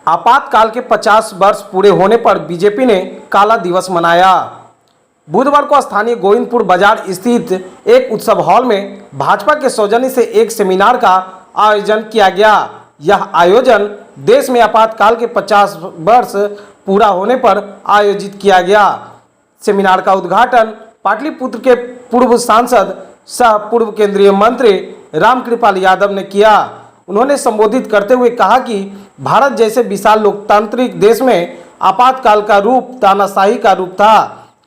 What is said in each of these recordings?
आपातकाल के 50 वर्ष पूरे होने पर बीजेपी ने काला दिवस मनाया। बुधवार को स्थानीय गोविंदपुर बाजार स्थित एक उत्सव हॉल में भाजपा के सौजन्य से एक सेमिनार का आयोजन किया गया। यह आयोजन देश में आपातकाल के 50 वर्ष पूरा होने पर आयोजित किया गया। सेमिनार का उद्घाटन पाटलिपुत्र के पूर्व सांसद सह पूर्व केंद्रीय मंत्री रामकृपाल यादव ने किया। उन्होंने संबोधित करते हुए कहा कि भारत जैसे विशाल लोकतांत्रिक देश में आपातकाल का रूप तानाशाही का रूप था।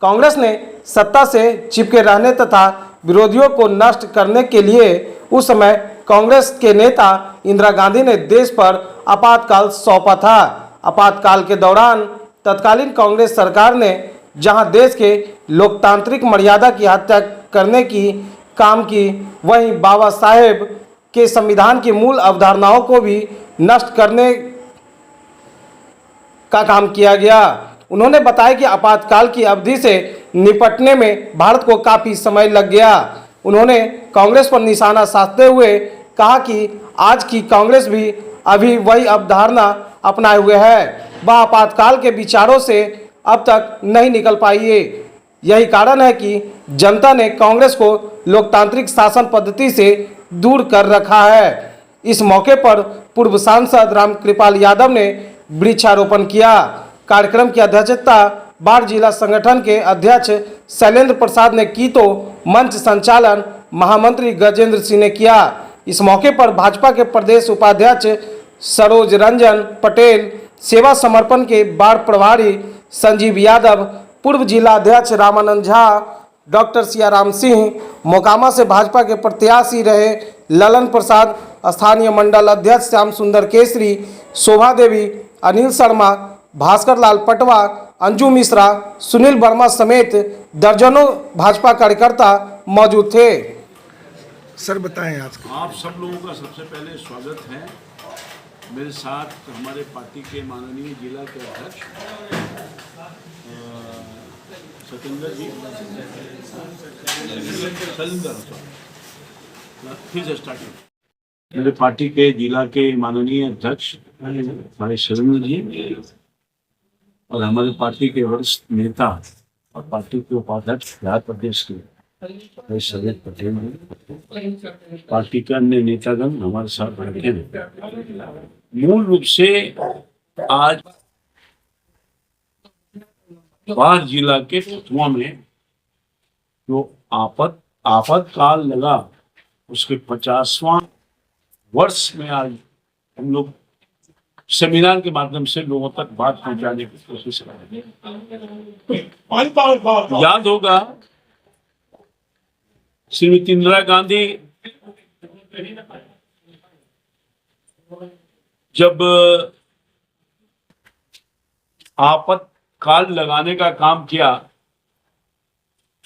कांग्रेस ने सत्ता से चिपके रहने तथा विरोधियों को नष्ट करने के लिए उस समय कांग्रेस के नेता इंदिरा गांधी ने देश पर आपातकाल सौंपा था। आपातकाल के दौरान तत्कालीन कांग्रेस सरकार ने जहां देश के लोकतांत्रिक मर्यादा की हत्या करने की काम की, वहीं बाबा साहेब के संविधान की मूल अवधारणाओं को भी नष्ट करने का काम किया गया। उन्होंने बताया कि आपातकाल की अवधि से निपटने में भारत को काफ़ी समय लग गया। उन्होंने कांग्रेस पर निशाना साधते हुए कहा कि आज की कांग्रेस भी अभी वही अवधारणा अपनाए हुए है। वह आपातकाल के विचारों से अब तक नहीं निकल पाई है। यही कारण है कि जनता ने कांग्रेस को लोकतांत्रिक शासन पद्धति से दूर कर रखा है। इस मौके पर पूर्व सांसद रामकृपाल यादव ने वृक्षारोपण किया। कार्यक्रम की अध्यक्षता बाढ़ जिला संगठन के अध्यक्ष शैलेंद्र प्रसाद ने की तो मंच संचालन महामंत्री गजेंद्र सिंह ने किया। इस मौके पर भाजपा के प्रदेश उपाध्यक्ष सरोज रंजन पटेल, सेवा समर्पण के बाढ़ प्रभारी संजीव यादव, पूर्व जिला अध्यक्ष रामानंद झा, डॉक्टर सियाराम सिंह, मोकामा से भाजपा के प्रत्याशी रहे ललन प्रसाद, स्थानीय मंडल अध्यक्ष श्याम सुंदर केसरी, शोभा देवी, अनिल शर्मा, भास्कर लाल पटवा, अंजू मिश्रा, सुनील वर्मा समेत दर्जनों भाजपा कार्यकर्ता मौजूद थे। सर बताएं आज आप सब लोगों का सबसे पहले स्वागत है। मेरे साथ हमारे पार्टी के माननीय जिला के अध्यक्ष सतेंद्र जी, फिर से स्टार्ट। मेरे पार्टी के जिला के माननीय अध्यक्ष हमारे सतेंद्र जी और हमारे पार्टी के वरिष्ठ नेता और पार्टी के उपाध्यक्ष बिहार प्रदेश के सैयद पटेल जी, पार्टी के अन्य नेतागण हमारे साथ बैठे हैं। मूल रूप से आज बाढ़ जिला के फतुआ में जो आपातकाल लगा उसके 50वां वर्ष में आज हम लोग सेमिनार के माध्यम से लोगों तक बात पहुंचाने की कोशिश कर रहे हैं। याद होगा श्रीमती इंदिरा गांधी जब आपातकाल लगाने का काम किया,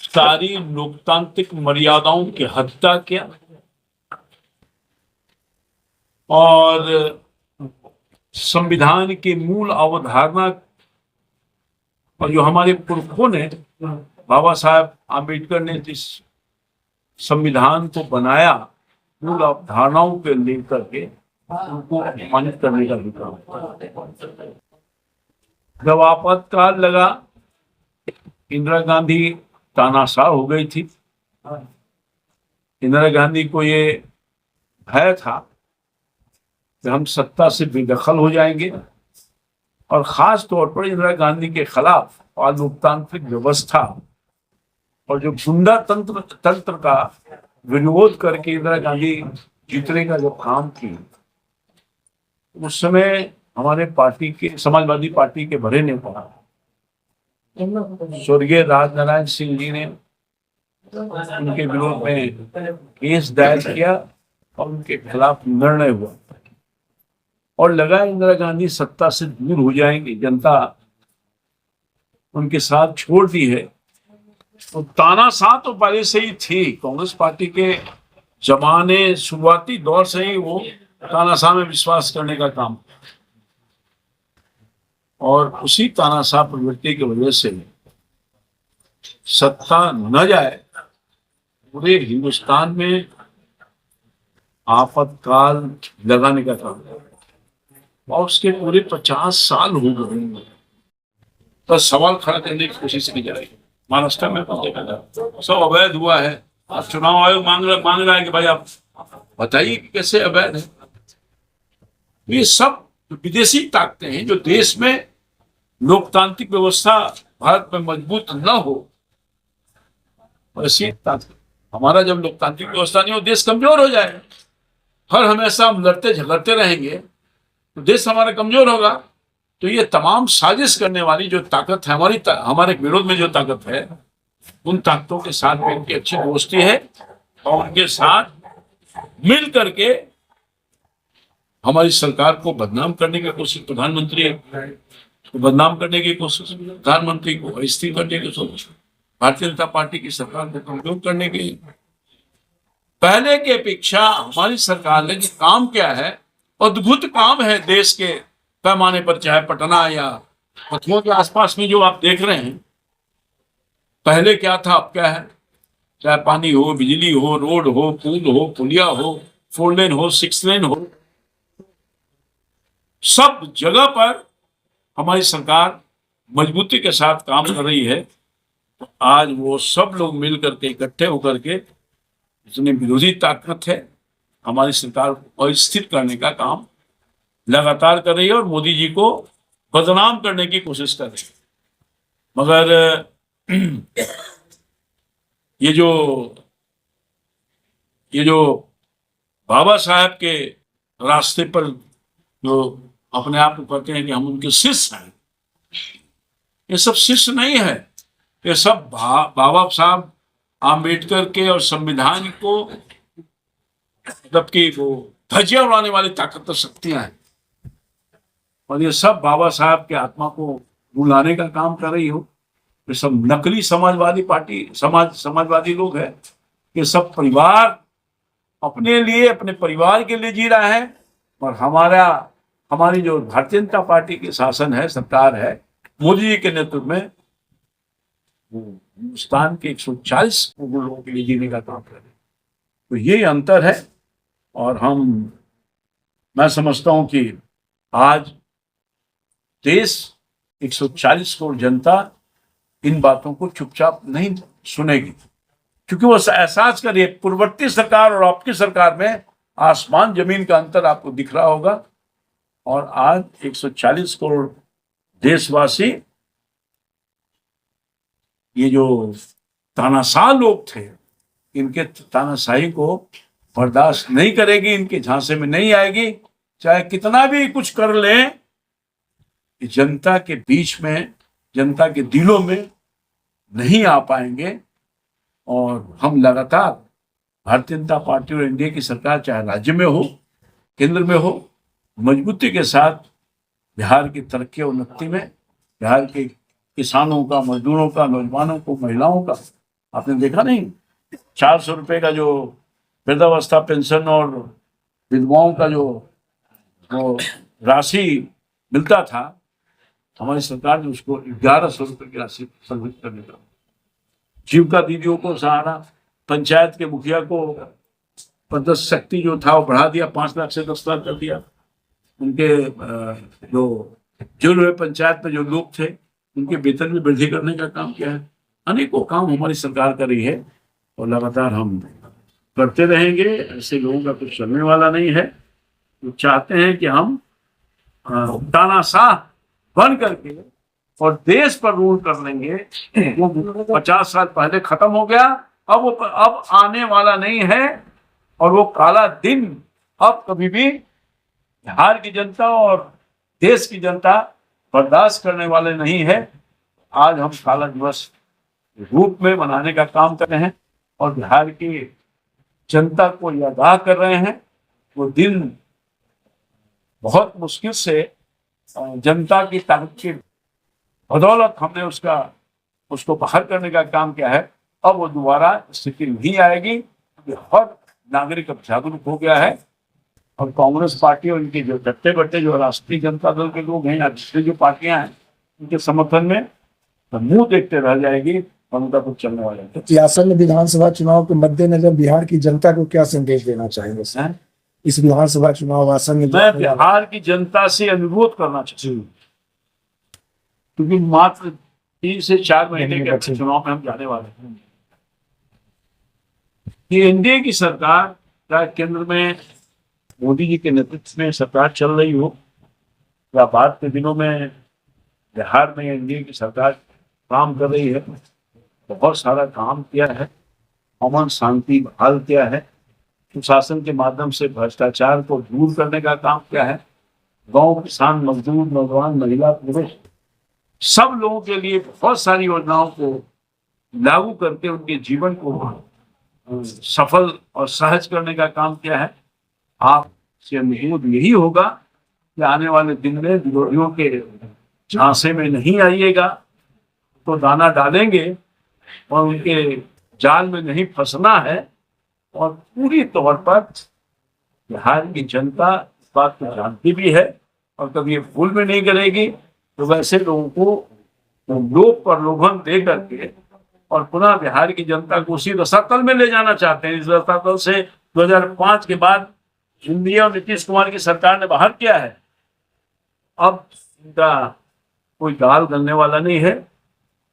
सारी लोकतांत्रिक मर्यादाओं की हत्या किया और संविधान की मूल अवधारणा और जो हमारे पुरखों ने बाबा साहब आम्बेडकर ने जिस संविधान को बनाया, मूल अवधारणाओं के लेकर के उनको अपमानित करने का भी काम। जब आपातकाल लगा, इंदिरा गांधी तानाशाह हो गई थी। इंदिरा गांधी को ये भय था कि हम सत्ता से बेदखल हो जाएंगे और खास तौर पर इंदिरा गांधी के खिलाफ और लोकतांत्रिक व्यवस्था और जो गुंडा तंत्र का विरोध करके इंदिरा गांधी जीतने का जो काम की, उस समय हमारे पार्टी के समाजवादी पार्टी के बड़े नेता स्वर्गीय राजनारायण सिंह जी ने उनके विरोध में केस दायर किया और उनके खिलाफ निर्णय हुआ और लगा इंदिरा गांधी सत्ता से दूर हो जाएंगे, जनता उनके साथ छोड़ दी है। तो तानाशाह तो पहले से ही थी, कांग्रेस पार्टी के जमाने शुरुआती दौर से ही वो तानाशाह में विश्वास करने का काम, और उसी तानाशाह प्रवृत्ति की वजह से सत्ता न जाए, पूरे हिंदुस्तान में आपातकाल लगाने का काम। और उसके पूरे 50 साल हो गए, तो सवाल खड़ा करने की कोशिश की जा रही है। महाराष्ट्र में तो देखा जाए सब अवैध हुआ है। अब चुनाव आयोग मांग रहा है कि भाई आप बताइए कि कैसे अवैध है। ये सब विदेशी ताकतें हैं जो देश में लोकतांत्रिक व्यवस्था भारत में मजबूत न हो, ऐसी हमारा जब लोकतांत्रिक व्यवस्था नहीं हो देश कमजोर हो जाएगा। हर हमेशा हम लड़ते झगड़ते रहेंगे तो देश हमारा कमजोर होगा। तो ये तमाम साजिश करने वाली जो ताकत है हमारे विरोध में जो ताकत है, उन ताकतों के साथ में इनकी अच्छी दोस्ती है और उनके साथ मिल करके हमारी सरकार को बदनाम करने की कोशिश, प्रधानमंत्री को बदनाम करने की कोशिश, प्रधानमंत्री को अस्थिर करने की कोशिश, भारतीय जनता पार्टी की सरकार को कमजोर करने की। पहले की अपेक्षा हमारी सरकार ने जो काम किया है, अद्भुत काम है देश के पैमाने पर, चाहे पटना या पथुआ के आसपास में जो आप देख रहे हैं। पहले क्या था अब क्या है, चाहे पानी हो, बिजली हो, रोड हो, पुल हो, पुलिया हो, 4 लेन हो, 6 लेन हो, सब जगह पर हमारी सरकार मजबूती के साथ काम कर रही है। तो आज वो सब लोग मिल करके इकट्ठे होकर के जितनी विरोधी ताकत है हमारी सरकार को अस्थिर करने का काम लगातार कर रही है और मोदी जी को बदनाम करने की कोशिश कर रही है। मगर ये जो बाबा साहब के रास्ते पर जो अपने आप को कहते हैं कि हम उनके शिष्य हैं, ये सब शिष्य नहीं है। ये सब बाबा साहब आम्बेडकर के और संविधान को मतलब कि वो धज्जियां उड़ाने वाली ताकत शक्तियां हैं, और ये सब बाबा साहब के आत्मा को रुलाने का काम कर रही हो। ये सब नकली समाजवादी पार्टी समाजवादी लोग हैं। ये सब परिवार अपने लिए, अपने परिवार के लिए जी रहा है, और हमारी जो भारतीय जनता पार्टी की शासन है, सरकार है, मोदी जी के नेतृत्व में हिंदुस्तान के 140 करोड़ लोगों के लिए जीने का काम कर रहे हैं। तो ये अंतर है। और मैं समझता हूं कि आज देश 140 करोड़ जनता इन बातों को चुपचाप नहीं सुनेगी, क्योंकि वो एहसास करिए पूर्ववर्ती सरकार और आपकी सरकार में आसमान जमीन का अंतर आपको दिख रहा होगा। और आज 140 करोड़ देशवासी, ये जो तानाशाह लोग थे, इनके तानाशाही को बर्दाश्त नहीं करेगी, इनके झांसे में नहीं आएगी। चाहे कितना भी कुछ कर लें, जनता के बीच में, जनता के दिलों में नहीं आ पाएंगे। और हम लगातार भारतीय जनता पार्टी और एनडीए की सरकार, चाहे राज्य में हो, केंद्र में हो, मजबूती के साथ बिहार की तरक्की और उन्नति में, बिहार के किसानों का, मजदूरों का, नौजवानों को, महिलाओं का, आपने देखा नहीं 400 रुपये का जो वृद्धावस्था पेंशन और विधवाओं का जो राशि मिलता था, हमारी सरकार ने उसको 1100 रुपये की राशि संग्रहित करने का, जीविका दीदियों को सहारा, पंचायत के मुखिया को पदस्थ शक्ति जो था वो बढ़ा दिया, 5 लाख से 10 लाख कर दिया। उनके जो हुए पंचायत में जो लोग थे उनके वेतन में वृद्धि करने का काम किया है। अनेकों काम हमारी सरकार कर रही है और लगातार हम करते रहेंगे। ऐसे लोगों का कुछ चलने वाला नहीं है। वो चाहते हैं कि हम तानाशाह बन करके और देश पर रूल कर लेंगे। वो 50 साल पहले खत्म हो गया, अब आने वाला नहीं है। और वो काला दिन अब कभी भी बिहार की जनता और देश की जनता बर्दाश्त करने वाले नहीं है। आज हम काला दिवस रूप में मनाने का काम कर रहे हैं और बिहार की जनता को यह आगाह कर रहे हैं। वो दिन बहुत मुश्किल से जनता की ताकत की बदौलत हमने उसको बाहर करने का काम किया है। अब वो दोबारा स्थिति नहीं आएगी। हर नागरिक अब जागरूक हो गया है और कांग्रेस पार्टी और इनके जो डट्टे बट्टे जो राष्ट्रीय जनता दल के लोग हैं या दूसरी जो पार्टियां हैं, उनके समर्थन में तो मुंह देखते रह जाएगी और उनका कुछ चलने वाला है। तो आसन्न विधानसभा चुनाव के मद्देनजर बिहार की जनता को क्या संदेश देना चाहेंगे सर? इस विधानसभा चुनाव आसन मैं बिहार की जनता से अनुरोध करना चाहता हूँ, क्योंकि मात्र 3 से 4 महीने के अपने चुनाव में हम जाने वाले हैं, कि एनडीए की सरकार चाहे केंद्र में मोदी जी के नेतृत्व में सरकार चल रही हो या बाद के दिनों में बिहार में एनडीए की सरकार काम कर रही है, बहुत सारा काम किया है, अमन शांति बहाल किया है, सुशासन के माध्यम से भ्रष्टाचार को दूर करने का काम किया है, गांव किसान मजदूर नौजवान महिला पुरुष सब लोगों के लिए बहुत सारी योजनाओं को लागू करके उनके जीवन को सफल और सहज करने का काम किया है। आपसे अनुरोध यही होगा कि आने वाले दिन में विरोधियों के झांसे में नहीं आइएगा, तो दाना डालेंगे और उनके जाल में नहीं फंसना है। और पूरी तौर पर बिहार की जनता इस बात को जानती भी है और कभी ये भूल भी नहीं करेगी। तो वैसे लोगों को लोभ प्रलोभन दे करके और पुनः बिहार की जनता को उसी रसातल में ले जाना चाहते हैं। इस रसातल से 2005 के बाद इंडिया और नीतीश कुमार की सरकार ने बाहर किया है। अब इनका कोई दाल गलने वाला नहीं है।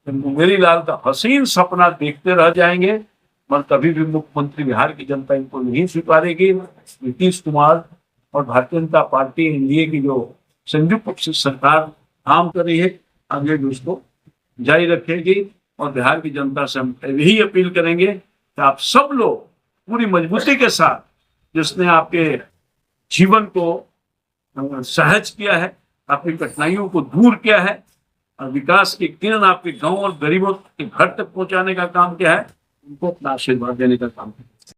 मुंगेरी लाल का हसीन सपना देखते रह जाएंगे, मगर कभी भी मुख्यमंत्री बिहार की जनता इनको नहीं स्वीकारेगी। नीतीश कुमार और भारतीय जनता पार्टी एनडीए की जो संयुक्त सरकार काम कर रही है, आगे भी उसको जारी रखेगी। और बिहार की जनता से हम यही अपील करेंगे कि आप सब लोग पूरी मजबूती के साथ, जिसने आपके जीवन को सहज किया है, आपकी कठिनाइयों को दूर किया है और विकास की किरण आपके गांव और गरीबों के घर तक पहुंचाने का काम किया है, उनको अपना आशीर्वाद देने का काम किया।